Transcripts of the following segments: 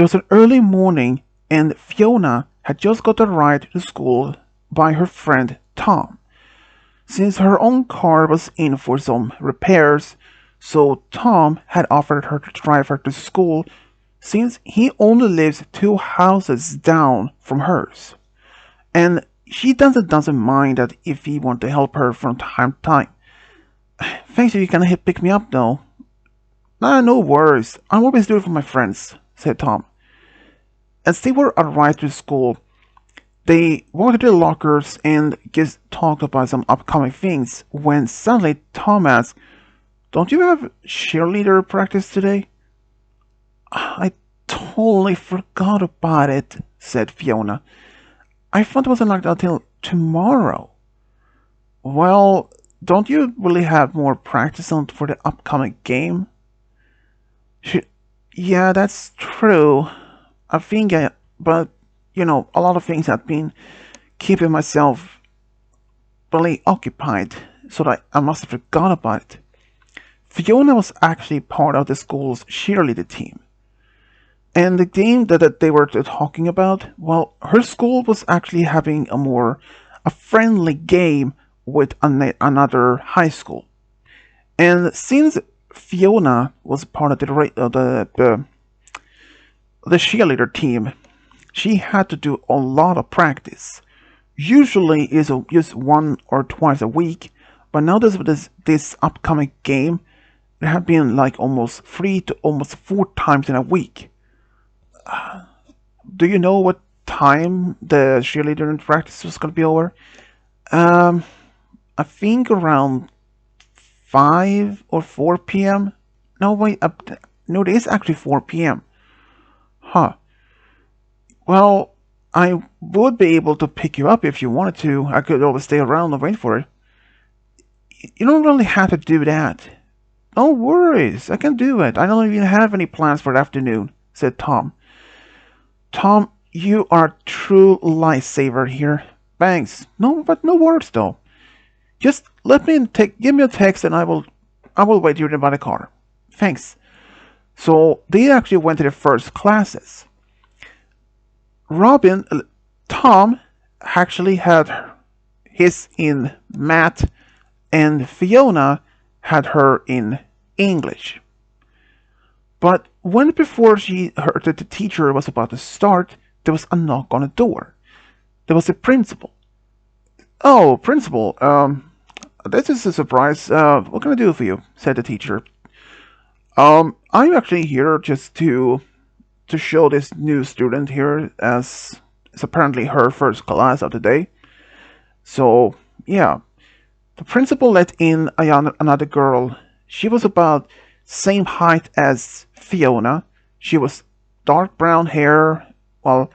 It was an early morning, and Fiona had just got a ride to school by her friend Tom, since her own car was in for some repairs, so Tom had offered her to drive her to school since he only lives 2 houses down from hers. And she doesn't mind that if he want to help her from time to time. Thanks if you can pick me up though. Nah, no worries. I always do it for my friends, said Tom. As they were arrived to school, they walked to the lockers and just talked about some upcoming things when suddenly Tom asked, "Don't you have cheerleader practice today?" "I totally forgot about it," said Fiona. "I thought it wasn't like that until tomorrow." "Well, don't you really have more practice on for the upcoming game?" She, "Yeah, that's true. I think but a lot of things have been keeping myself really occupied, so that I must have forgot about it." Fiona was actually part of the school's cheerleader team. And the game that they were talking about, well, her school was actually having a friendly game with another high school. And since Fiona was part of the cheerleader team, she had to do a lot of practice. Usually is just 1 or 2 times a week, but now this upcoming game, it had been like almost 3 to almost 4 times in a week. Do you know what time the cheerleader practice was going to be over? Um, I think around 5 or 4 p.m. No, wait, no, it is actually 4 p.m. Huh. Well, I would be able to pick you up if you wanted to. I could always stay around and wait for it. You don't really have to do that. No worries, I can do it. I don't even have any plans for the afternoon, said Tom. Tom, you are a true lifesaver here. Thanks. No, but no worries though. Just give me a text and I will wait here by the car. Thanks. So they actually went to their first classes. Robin, Tom actually had his in math, and Fiona had her in English. But when before she heard that the teacher was about to start, there was a knock on the door. There was a principal. "Oh, principal, this is a surprise. What can I do for you?" said the teacher. I'm actually here just to show this new student here as it's apparently her first class of the day. So, yeah. The principal let in another girl. She was about same height as Fiona. She was dark brown hair. Well,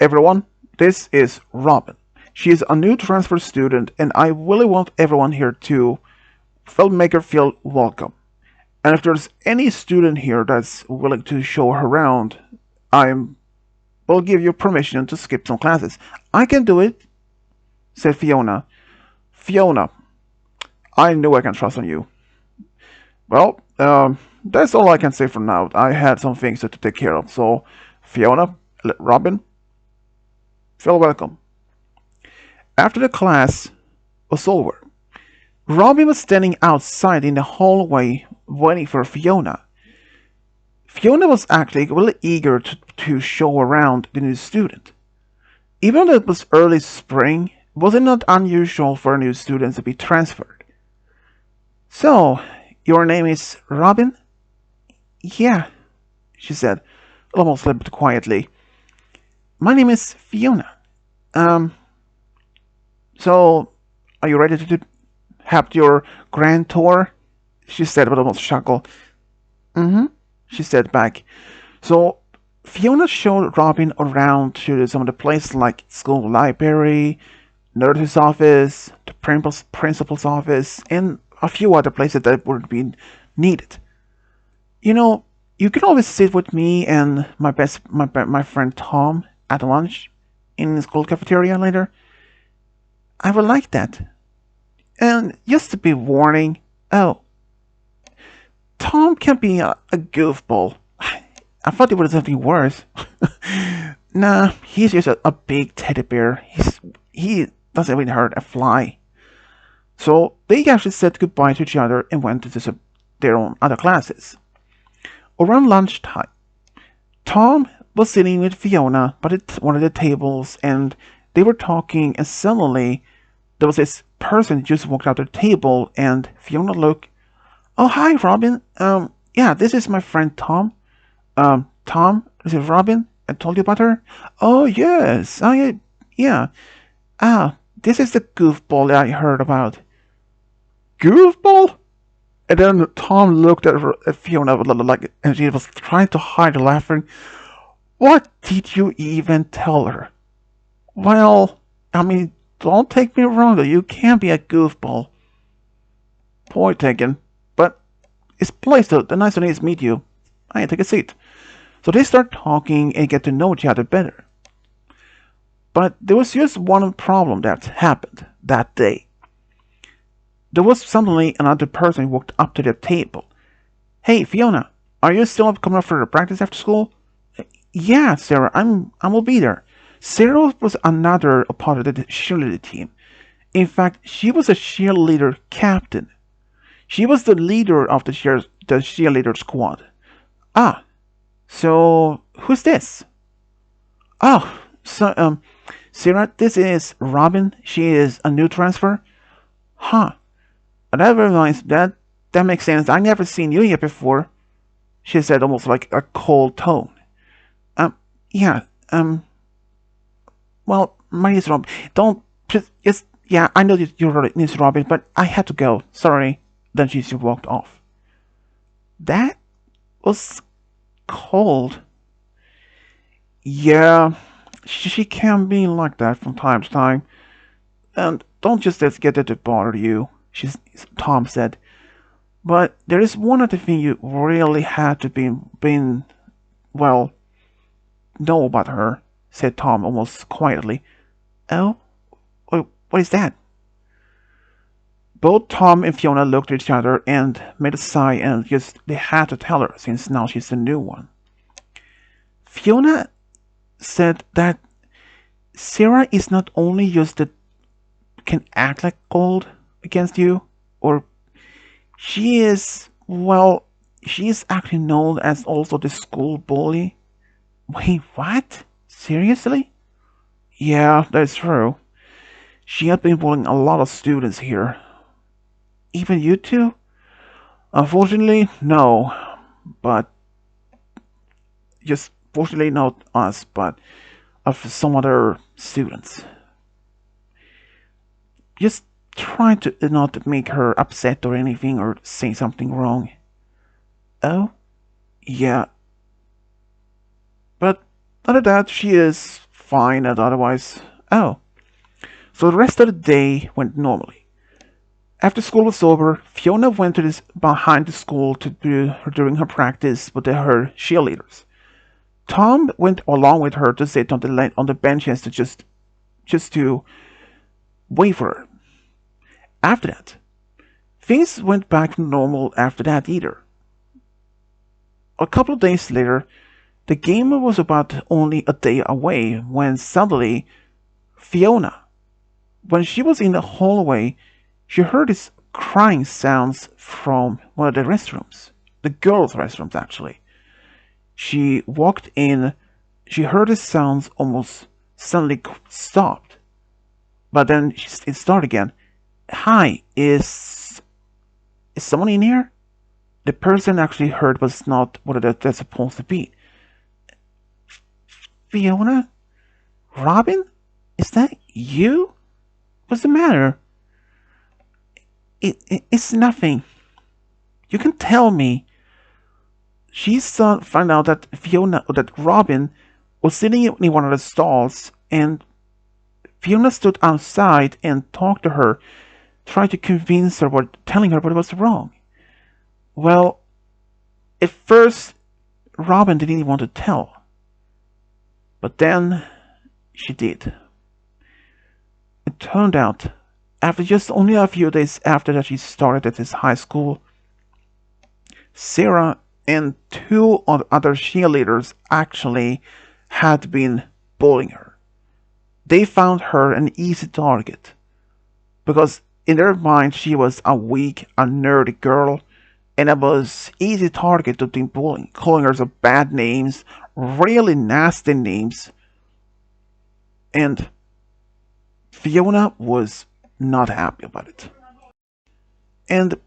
everyone, this is Robin. She is a new transfer student, and I really want everyone here to make her feel welcome. And if there's any student here that's willing to show her around, I will give you permission to skip some classes. "I can do it," said Fiona. "Fiona, I know I can trust on you." "Well, that's all I can say for now. I had some things to take care of. So, Fiona, Robin, feel welcome." After the class was over, Robin was standing outside in the hallway waiting for Fiona. Fiona was actually really eager to show around the new student. Even though it was early spring, was it not unusual for a new student to be transferred? "So, your name is Robin?" "Yeah," she said, almost a little bit quietly. "My name is Fiona. Um, so, are you ready to have your grand tour?" she said with almost a chuckle. "Mm-hmm," she said back. So, Fiona showed Robin around to some of the places like school library, nurse's office, the principal's office, and a few other places that would be needed. "You know, you can always sit with me and my friend Tom at lunch in the school cafeteria later. I would like that. And just to be warning, oh, Tom can be a goofball. I thought it was something worse. Nah, he's just a big teddy bear. He doesn't even hurt a fly. So they actually said goodbye to each other and went to their own other classes. Around lunchtime, Tom was sitting with Fiona by one of the tables, and they were talking, and suddenly there was this person just walked out the table, and Fiona looked. Oh, hi, Robin. Yeah, this is my friend Tom. Tom, this is Robin. I told you about her. Oh, yes. Oh, yeah. Yeah. Ah, this is the goofball that I heard about. Goofball? And then Tom looked at Fiona like, and she was trying to hide her laughing. What did you even tell her? Well, I mean, don't take me wrong, though. You can't be a goofball. Point taken. But it's place, though. The nice one is meet you. I take a seat. So they start talking and get to know each other better. But there was just one problem that happened that day. There was suddenly another person who walked up to their table. Hey, Fiona, are you still coming up for practice after school? Yeah, Sarah, I will be there. Sarah was another part of the cheerleader team. In fact, she was a cheerleader captain. She was the leader of the cheerleader squad. Ah, so who's this? Oh, Sarah, this is Robin. She is a new transfer. Huh. That reminds that makes sense. I never seen you here before. She said almost like a cold tone. Yeah. Well, my name is Robin. Don't just yeah. I know your name is Robin, but I had to go. Sorry. Then she walked off. That was cold. Yeah, she can be like that from time to time. And don't just let get it to bother you, Tom said. But there is one other thing you really had to well, know about her, said Tom almost quietly. Oh? What is that? Both Tom and Fiona looked at each other and made a sigh, and just they had to tell her since now she's the new one. Fiona said that Sarah is not only just that can act like gold against you, or she is, well, she is actually known as also the school bully. Wait, what? Seriously? Yeah, that's true. She has been bullying a lot of students here. Even you two? Unfortunately, no. But just fortunately not us, but of some other students. Just try to not make her upset or anything or say something wrong. Oh? Yeah. But other than that, she is fine and otherwise. Oh. So the rest of the day went normally. After school was over, Fiona went to this behind the school to do during her practice with her cheerleaders. Tom went along with her to sit on the benches to just to wait for her. After that, things went back to normal after that either. A couple of days later, the game was about only a day away when suddenly Fiona, when she was in the hallway, she heard these crying sounds from one of the restrooms, the girls' restrooms actually. She walked in, she heard the sounds almost suddenly stopped, but then it started again. Hi, is someone in here? The person actually heard was not what they're supposed to be. Fiona? Robin? Is that you? What's the matter? It's nothing. You can tell me. She found out that that Robin was sitting in one of the stalls, and Fiona stood outside and talked to her, trying to convince her, telling her what was wrong. Well, at first, Robin didn't want to tell, but then she did. It turned out, after just only a few days after that she started at this high school, Sarah and two other cheerleaders actually had been bullying her. They found her an easy target because in their mind she was a weak, a nerdy girl, and it was easy target to be bullying, calling her some bad names, really nasty names, and Fiona was not happy about it. And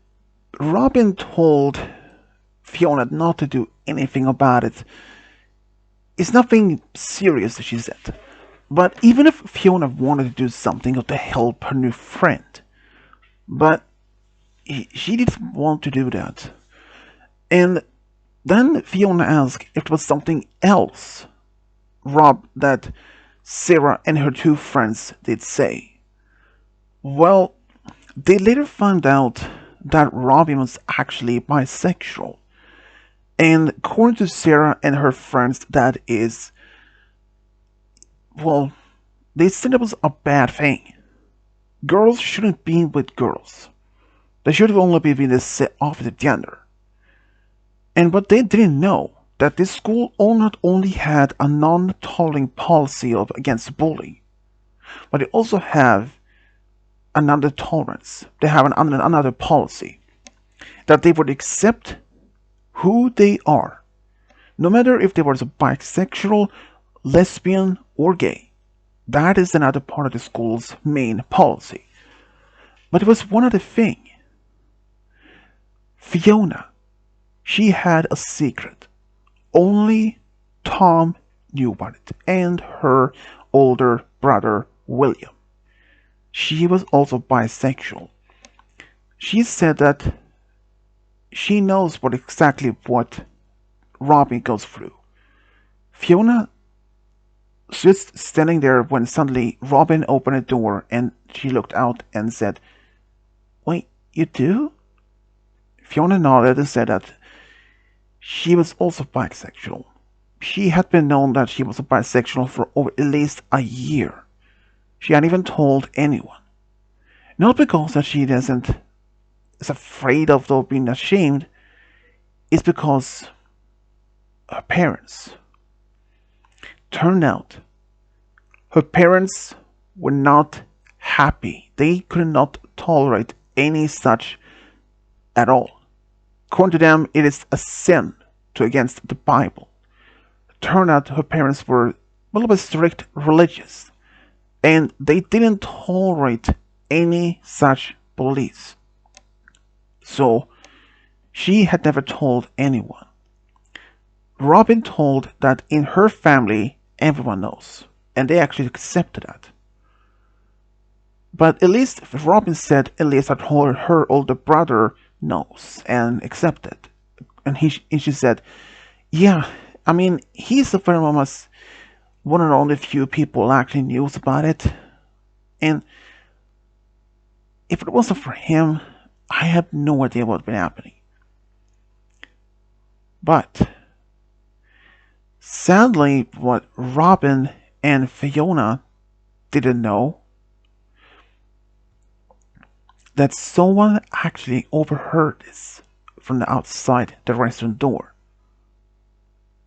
Robin told Fiona not to do anything about it. It's nothing serious, she said. But even if Fiona wanted to do something to help her new friend, but she didn't want to do that. And then Fiona asked if it was something else that Sarah and her two friends did say. Well, they later found out that Robin was actually bisexual. And according to Sarah and her friends, that is, well, they said it was a bad thing. Girls shouldn't be with girls. They should only be with the opposite gender. And what they didn't know that this school not only had a non-tolerance policy against bullying, but they also have another tolerance. They have another policy that they would accept who they are, no matter if they were bisexual, lesbian, or gay. That is another part of the school's main policy. But it was one other thing. Fiona, she had a secret. Only Tom knew about it, and her older brother William. She was also bisexual. She said that she knows exactly what Robin goes through. Fiona was just standing there when suddenly Robin opened a door and she looked out and said, "Wait, you do?" Fiona nodded and said that she was also bisexual. She had been known that she was a bisexual for over at least a year. She hadn't even told anyone. Not because that she is afraid of being ashamed, it's because her parents. Turned out, her parents were not happy. They could not tolerate any such at all. According to them, it is a sin to against the Bible. Turned out her parents were a little bit strict religious, and they didn't tolerate any such beliefs. So she had never told anyone. Robin told that in her family everyone knows, and they actually accepted that. But at least Robin said at least that her older brother knows and accepted. And she said, "Yeah, I mean, he's the very much one of the only few people actually knew about it. And if it wasn't for him, I had no idea what had been happening." But sadly, what Robin and Fiona didn't know, that someone actually overheard this from the outside the restaurant door.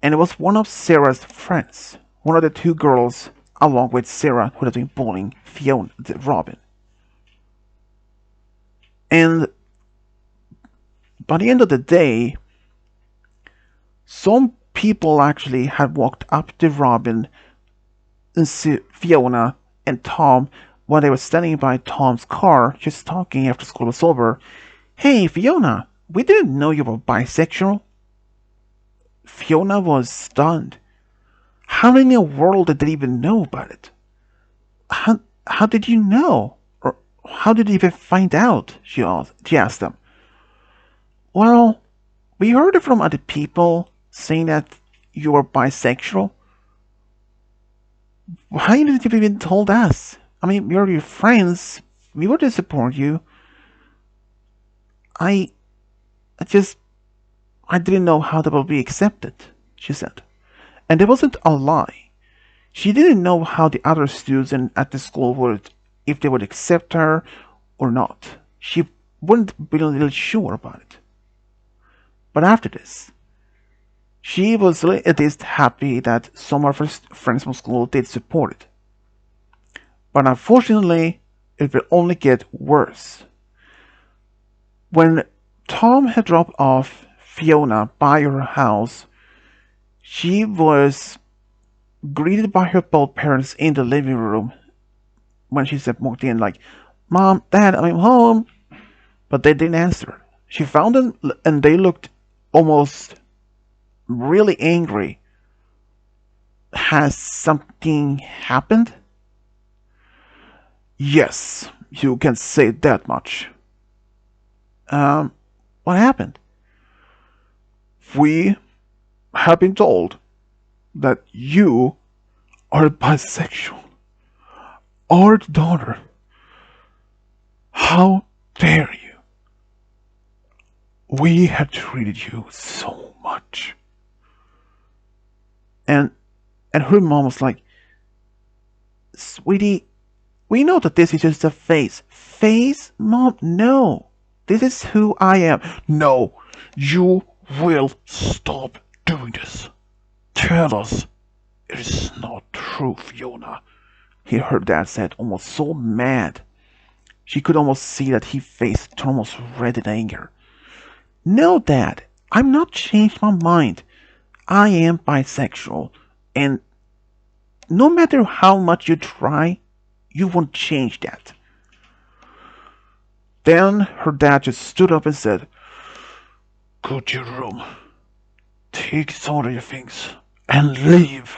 And it was one of Sarah's friends, one of the two girls, along with Sarah, who had been bullying Robin. And by the end of the day, some people actually had walked up to Robin and Fiona and Tom when they were standing by Tom's car, just talking after school was over. "Hey, Fiona, we didn't know you were bisexual." Fiona was stunned. How in the world did they even know about it? How did you know? Or how did you even find out? She asked them. "Well, we heard it from other people saying that you were bisexual." "Why didn't you even told us? I mean, we are your friends. We were to support you." I I didn't know how that would be accepted," she said. And it wasn't a lie. She didn't know how the other students at the school would, if they would accept her or not. She wasn't really sure about it. But after this, She was at least happy that some of her friends from school did support it. But unfortunately, it would only get worse. When Tom had dropped off Fiona by her house, she was greeted by her both parents in the living room when she walked in, like, "Mom, Dad, I'm home." But they didn't answer. She found them and they looked almost really angry. Has something happened? Yes, you can say that much. Um, what happened? We have been told that you are bisexual. Our daughter. How dare you? We have treated you so much. And her mom was like, "Sweetie, we know that this is just a phase." "Phase? Mom, no. This is who I am." "No, you will stop doing this. Tell us it is not true, Fiona," he heard Dad said, almost so mad. She could almost see that his face turned almost red in anger. "No, Dad, I'm not changed my mind. I am bisexual, and no matter how much you try, you won't change that." Then her dad just stood up and said, "Go to your room, take some of your things, and leave."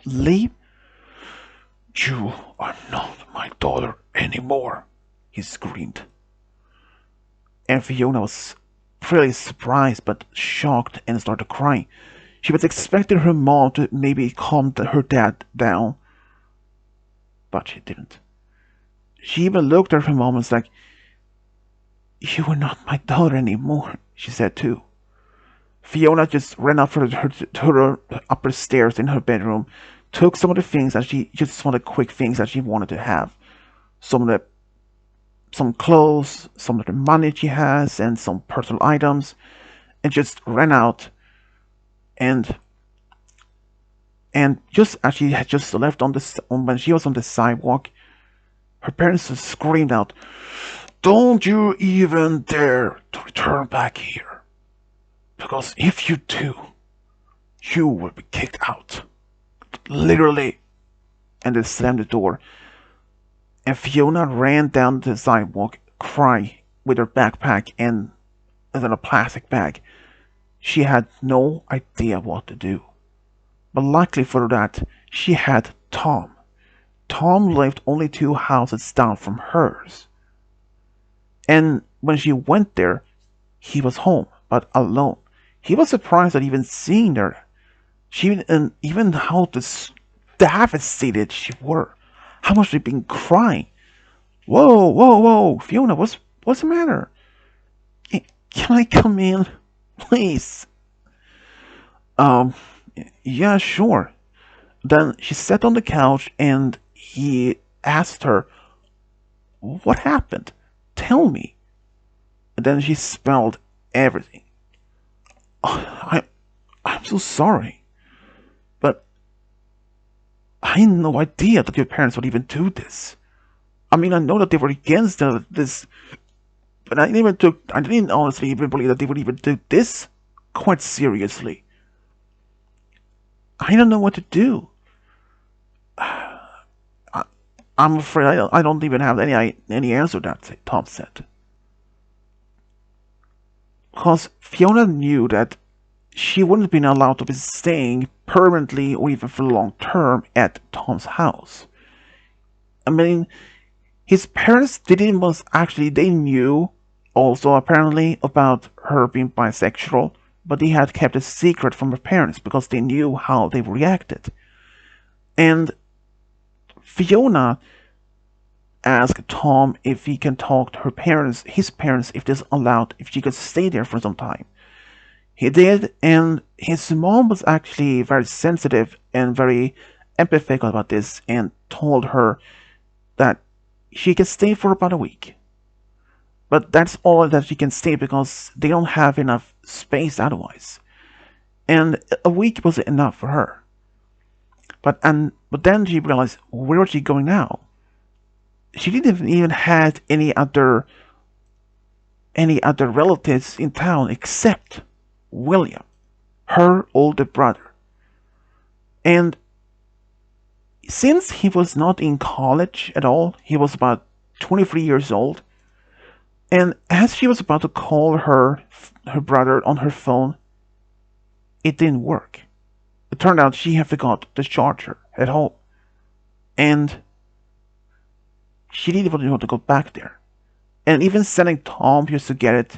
"Leave?" "You are not my daughter anymore," he screamed. And Fiona was pretty surprised but shocked and started crying. She was expecting her mom to maybe calm her dad down, but she didn't. She even looked at her mom and was like, "You are not my daughter anymore," she said too. Fiona just ran up to her upper stairs in her bedroom, took some of the things that she just some of the quick things that she wanted to have, some of the some clothes, some of the money she has, and some personal items, and just ran out. And just as she had just left when she was on the sidewalk, her parents just screamed out, "Don't you even dare to return back here, because if you do, you will be kicked out." Literally. And they slammed the door. And Fiona ran down the sidewalk, crying, with her backpack and in a plastic bag. She had no idea what to do. But luckily for that, she had Tom. Tom lived only 2 houses down from hers. And when she went there, he was home, but alone. He was surprised at even seeing her. And even how devastated she were. How much she'd been crying. "Whoa, whoa, whoa, Fiona, what's the matter? Can I come in, please?" Um, yeah, sure. Then she sat on the couch and he asked her, "What happened? Tell me." And then she spelled everything. I, I'm so sorry, but I had no idea that your parents would even do this. I mean, I know that they were against this, but I didn't honestly even believe that they would even do this quite seriously. I don't know what to do. I'm afraid I don't even have any answer to that," Tom said. Because Fiona knew that she wouldn't have been allowed to be staying permanently or even for long term at Tom's house. I mean, his parents didn't was actually they knew also apparently about her being bisexual, but they had kept it secret from her parents because they knew how they reacted. And Fiona asked Tom if he can talk to his parents, if this allowed, if she could stay there for some time. He did, and his mom was actually very sensitive and very empathetic about this and told her that she can stay for about a week. But that's all that she can stay because they don't have enough space otherwise. and a week was enough for her. But then she realized, where was she going now? She didn't even have any other relatives in town except William, her older brother. And since he was not in college at all, he was about 23 years old, and as she was about to call her brother on her phone, it didn't work. It turned out she had forgot the charger at home, and she didn't even want to go back there. And even sending Tom just to get it,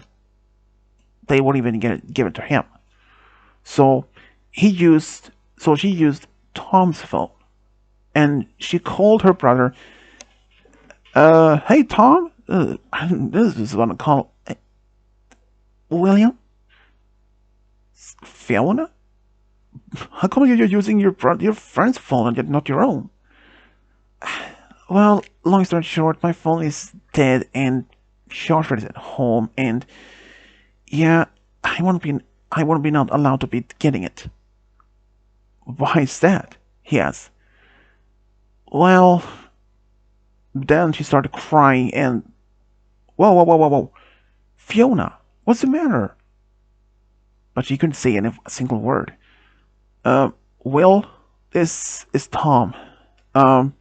they wouldn't even give it to him. So she used Tom's phone, and she called her brother. Hey Tom, this is what I call William, Fiona. How come you're using your friend's phone and not your own? Well, long story short, my phone is dead and charger is at home, and yeah, I won't be not allowed to be getting it. Why is that? He asked. Well, then she started crying and whoa, whoa, whoa, whoa, whoa, Fiona, what's the matter? But she couldn't say a single word. Uh, well, this is Tom. Um,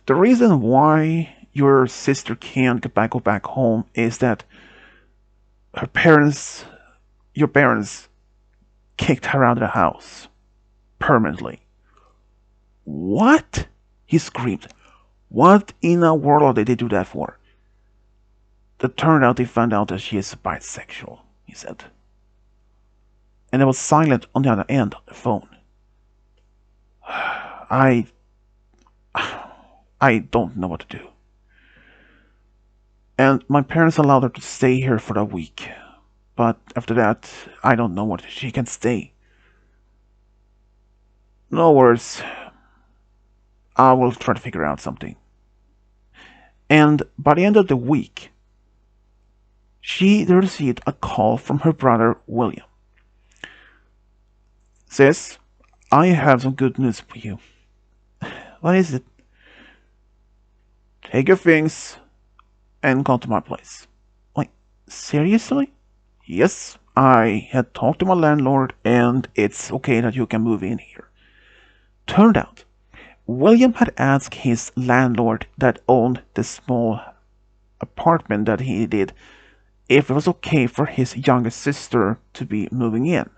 the reason why your sister can't go back home is that her parents, your parents, kicked her out of the house permanently. What? He screamed. What in the world did they do that for? It turned out they found out that she is bisexual, he said. And it was silent on the other end of the phone. I I don't know what to do. And my parents allowed her to stay here for a week. But after that, I don't know what she can stay. No worries. I will try to figure out something. And by the end of the week, she received a call from her brother William. Sis, I have some good news for you. What is it? Take your things and come to my place. Like, seriously? Yes, I had talked to my landlord and it's okay that you can move in here. Turned out, William had asked his landlord that owned the small apartment that he did if it was okay for his younger sister to be moving in,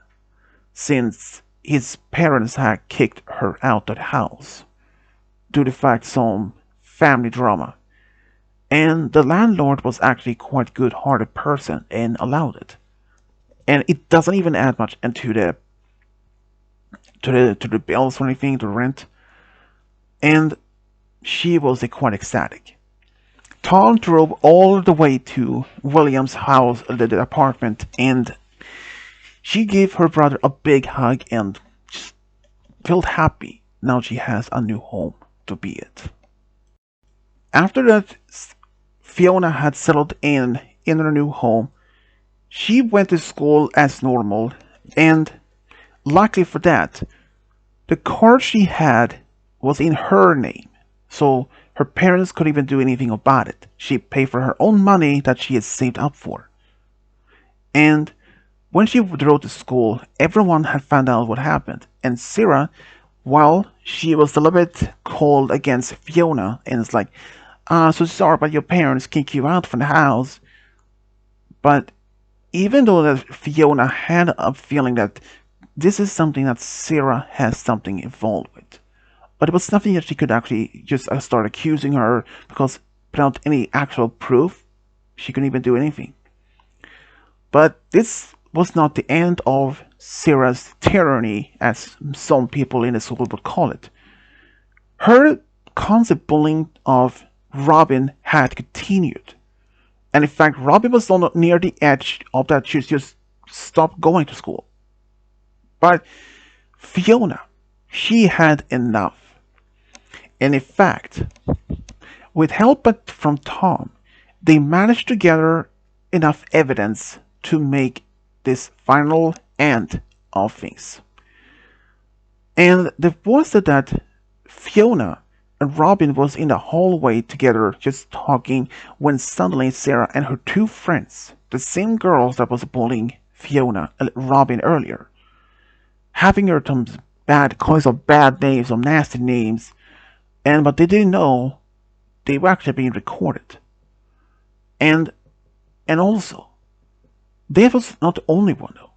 since his parents had kicked her out of the house due to fact some family drama. And the landlord was actually quite good-hearted person and allowed it. And it doesn't even add much into the bills or anything, the rent. And she was quite ecstatic. Tom drove all the way to William's house, the apartment, and she gave her brother a big hug and just felt happy. Now she has a new home to be at. After that, Fiona had settled in her new home. She went to school as normal, and luckily for that, the car she had was in her name, so her parents couldn't even do anything about it. She paid for her own money that she had saved up for. And when she drove to school, everyone had found out what happened, and Sarah, well, she was a little bit cold against Fiona, and it's like, so sorry about your parents kick you out from the house. But even though that Fiona had a feeling that this is something that Sarah has something involved with, but it was nothing that she could actually just start accusing her, because without any actual proof, she couldn't even do anything. But this was not the end of Sarah's tyranny, as some people in the school would call it. Her constant bullying of Robin had continued. And in fact, Robin was on near the edge of that she just stopped going to school. But Fiona, she had enough. And in fact, with help from Tom, they managed to gather enough evidence to make this final end of things. And the was that Fiona and Robin was in the hallway together just talking when suddenly Sarah and her two friends, the same girls that was bullying Fiona and Robin earlier, having her some bad kinds of bad names, some nasty names, and but they didn't know they were actually being recorded. And and also, they was not the only one though.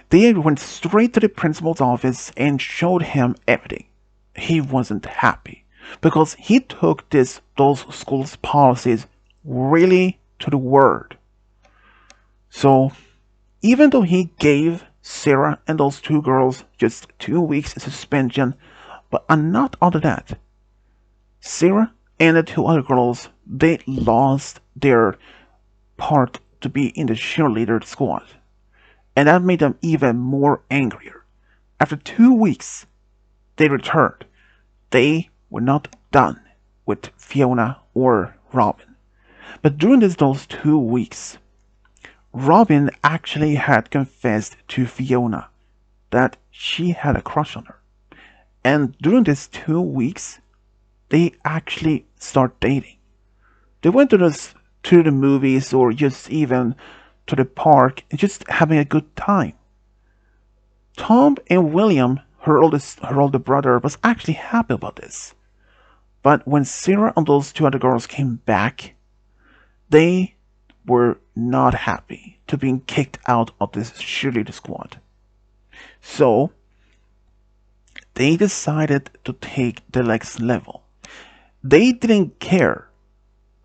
They went straight to the principal's office and showed him everything. He wasn't happy because he took those school's policies really to the word. So even though he gave Sarah and those two girls just 2 weeks suspension, but not other that, Sarah and the two other girls they lost their part to be in the cheerleader squad, and that made them even more angrier. After 2 weeks, they returned. They were not done with Fiona or Robin. But during those 2 weeks, Robin actually had confessed to Fiona that she had a crush on her. And during these 2 weeks, they actually start dating. They went to the movies or just even to the park and just having a good time. Tom and William, her older brother, was actually happy about this. But when Sarah and those two other girls came back, they were not happy to being kicked out of this cheerleader squad. So they decided to take the next level. They didn't care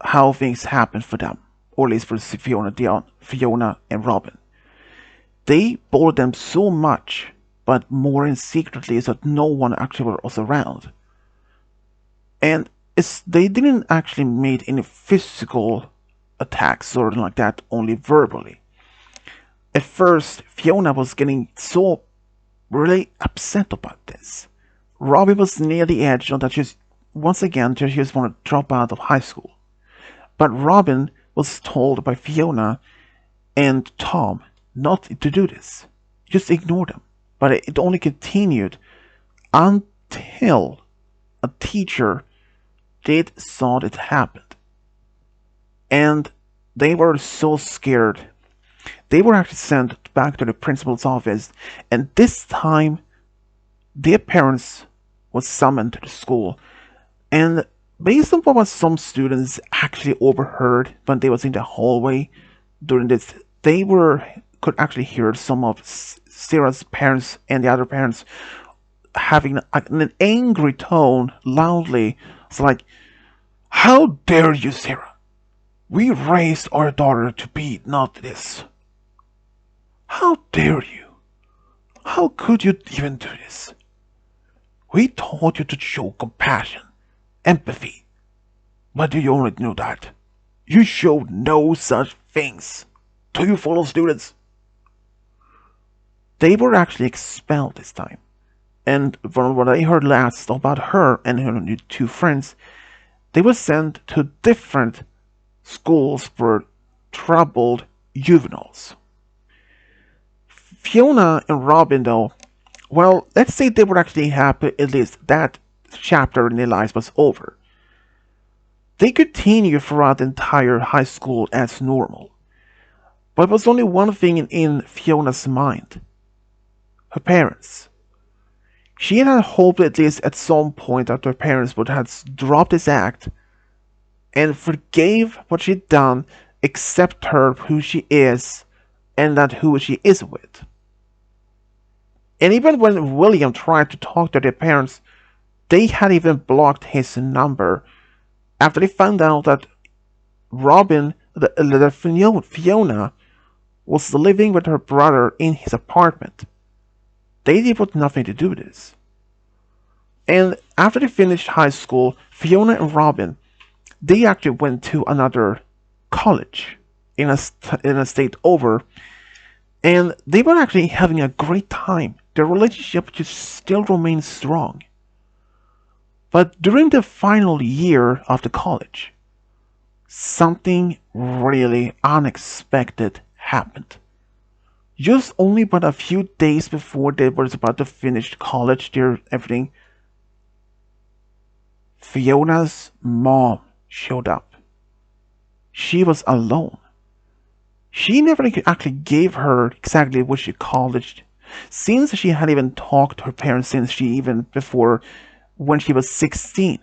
how things happened for them, or at least for Fiona and Robin. They bullied them so much, but more in secretly so that no one actually was around. And they didn't actually make any physical attacks or anything like that, only verbally. At first, Fiona was getting so really upset about this. Robin was near the edge of that once again she just wanted to drop out of high school. But Robin was told by Fiona and Tom not to do this. Just ignore them. But it only continued until a teacher did saw it happen. And they were so scared. They were actually sent back to the principal's office, and this time their parents was summoned to the school. And based on what some students actually overheard when they was in the hallway during this, they could actually hear some of Sarah's parents and the other parents having an angry tone loudly. It's like, "How dare you, Sarah? We raised our daughter to be not this. How dare you? How could you even do this? We taught you to show compassion, empathy. But do you only know that? You showed no such things. Do you fellow students?" They were actually expelled this time. And from what I heard last about her and her two friends, they were sent to different schools for troubled juveniles. Fiona and Robin, though, well, let's say they were actually happy at least that chapter in their lives was over. They continued throughout the entire high school as normal. But there was only one thing in Fiona's mind. Her parents. She had hoped at least at some point that her parents would have dropped this act and forgave what she'd done, accept her who she is, and that who she is with. And even when William tried to talk to their parents, they had even blocked his number after they found out that Fiona was living with her brother in his apartment. They did want nothing to do with this. And after they finished high school, Fiona and Robin, they actually went to another college in a state over, and they were actually having a great time. Their relationship just still remained strong. But during the final year of the college, something really unexpected happened. Just only but a few days before they were about to finish college, their everything, Fiona's mom showed up. She was alone. She never actually gave her exactly what she college, since she had even talked to her parents since she even before when she was 16.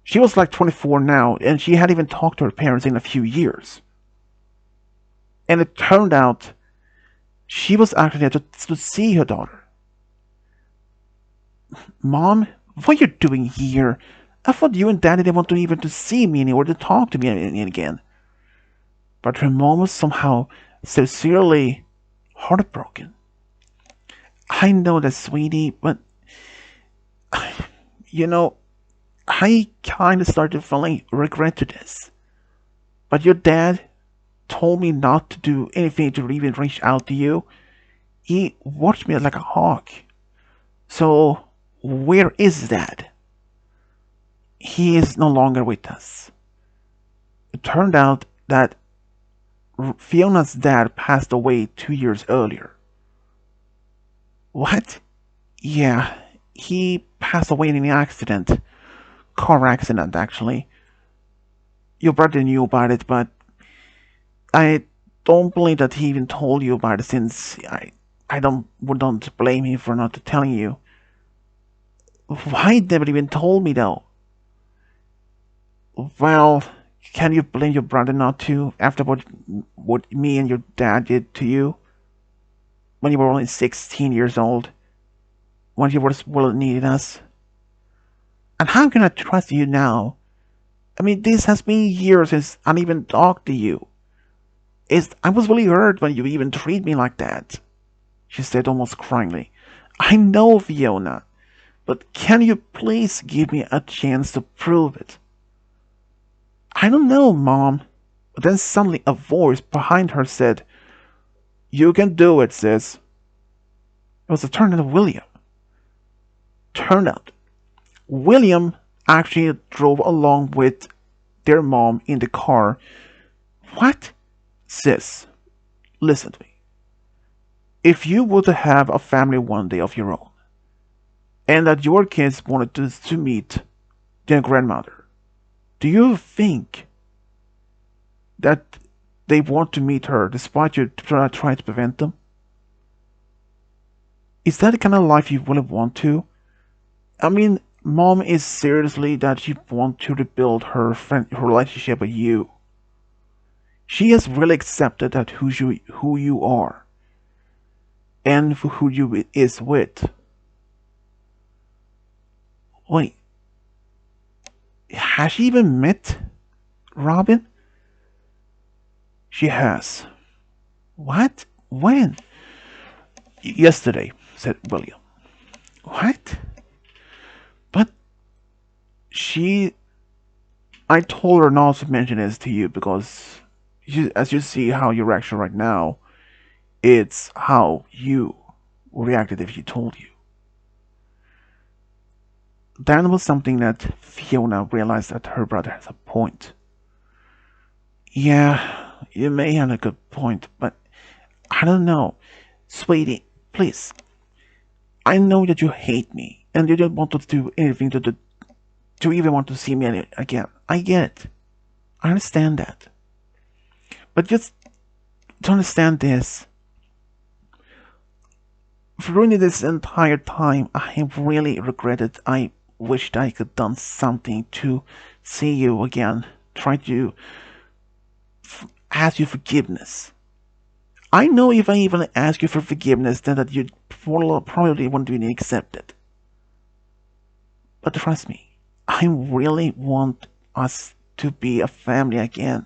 She was like 24 now, and she had even talked to her parents in a few years. And it turned out she was actually there to see her daughter. Mom, what are you doing here? I thought you and Daddy didn't want to even to see me anymore, to talk to me again. But her mom was somehow sincerely heartbroken. I know that, sweetie, but you know, I kind of started feeling regret to this. But your dad told me not to do anything to even reach out to you. He watched me like a hawk. So, where is Dad? He is no longer with us. It turned out that Fiona's dad passed away 2 years earlier. What? Yeah, he passed away in an accident. Car accident, actually. Your brother knew about it, but I don't believe that he even told you about it since I don't blame him for not telling you. Why never even told me though? Well, can you blame your brother not to after what me and your dad did to you when you were only 16 years old, when you were well needed us? And how can I trust you now? I mean, this has been years since I even talked to you. I was really hurt when you even treat me like that, she said almost cryingly. I know, Fiona, but can you please give me a chance to prove it? I don't know, Mom. But then suddenly a voice behind her said, You can do it, sis. It was a turn of William. Turned out, William actually drove along with their mom in the car. What? Sis, listen to me. If you were to have a family one day of your own, and that your kids wanted to meet their grandmother, do you think that they want to meet her despite you trying to prevent them? Is that the kind of life you really want to? I mean, mom is seriously that she wants to rebuild her relationship with you. She has really accepted that who you are and who you is with. Wait, has she even met Robin? She has. What? When? Yesterday, said William. What? But she. I told her not to mention this to you because, as you see how your reaction right now, it's how you reacted if she told you. That was something that Fiona realized that her brother has a point. Yeah, you may have a good point, but I don't know. Sweetie, please. I know that you hate me and you don't want to do anything to even want to see me again. I get it. I understand that. But just to understand this, during this entire time, I have really regretted. I wished I could done something to see you again. Try to ask you forgiveness. I know if I even ask you for forgiveness, then that you probably won't even accept it. But trust me, I really want us to be a family again.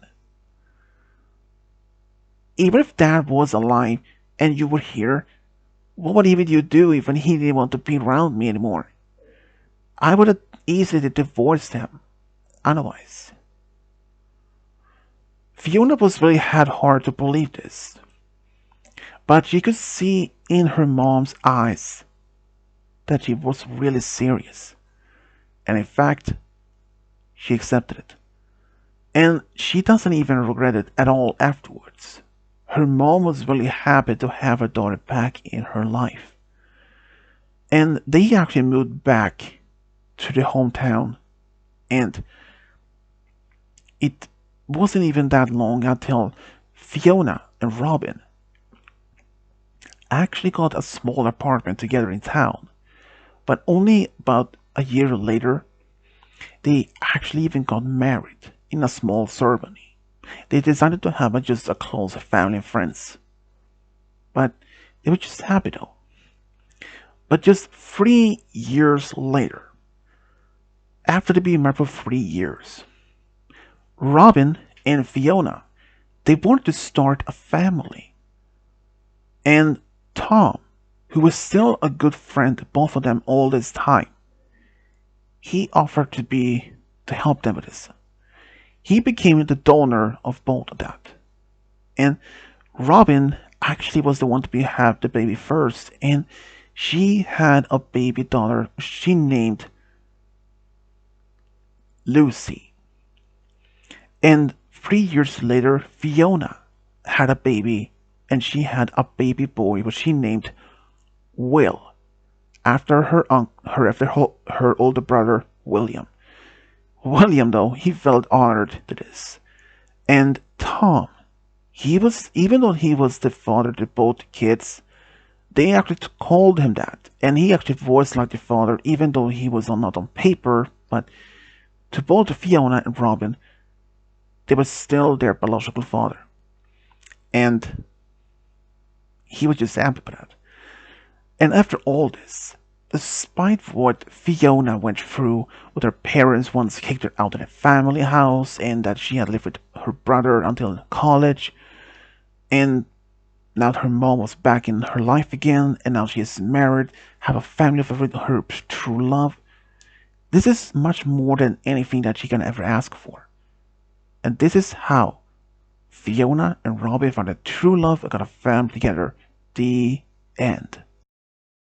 Even if Dad was alive and you were here, what would even you do if he didn't want to be around me anymore? I would have easily divorced him. Otherwise. Fiona was really had hard to believe this, but she could see in her mom's eyes that she was really serious, and in fact, she accepted it. And she doesn't even regret it at all afterwards. her mom was really happy to have her daughter back in her life. And they actually moved back to the hometown, and it wasn't even that long until Fiona and Robin actually got a small apartment together in town. But only about a year later, they actually even got married in a small ceremony. They decided to have just a close family and friends. But they were just happy though. But just 3 years later, after they been married for 3 years, Robin and Fiona, they wanted to start a family. And Tom, who was still a good friend to both of them all this time, he offered to help them with this. He became the donor of both of that. And Robin actually was the one to have the baby first, and she had a baby daughter she named Lucy. And 3 years later, Fiona had a baby, and she had a baby boy, which she named Will, after her older brother William. William, though, he felt honored to this. And Tom, he was, even though he was the father to both kids, they actually called him that, and he actually voiced like the father, even though he was not on paper. But to both Fiona and Robin, they was still their biological father, and he was just happy with that. And after all this, despite what Fiona went through with her parents once kicked her out of the family house, and that she had lived with her brother until college, and now her mom was back in her life again, and now she is married, have a family with her true love. This is much more than anything that she can ever ask for. And this is how Fiona and Robbie found a true love and got a family together. The end.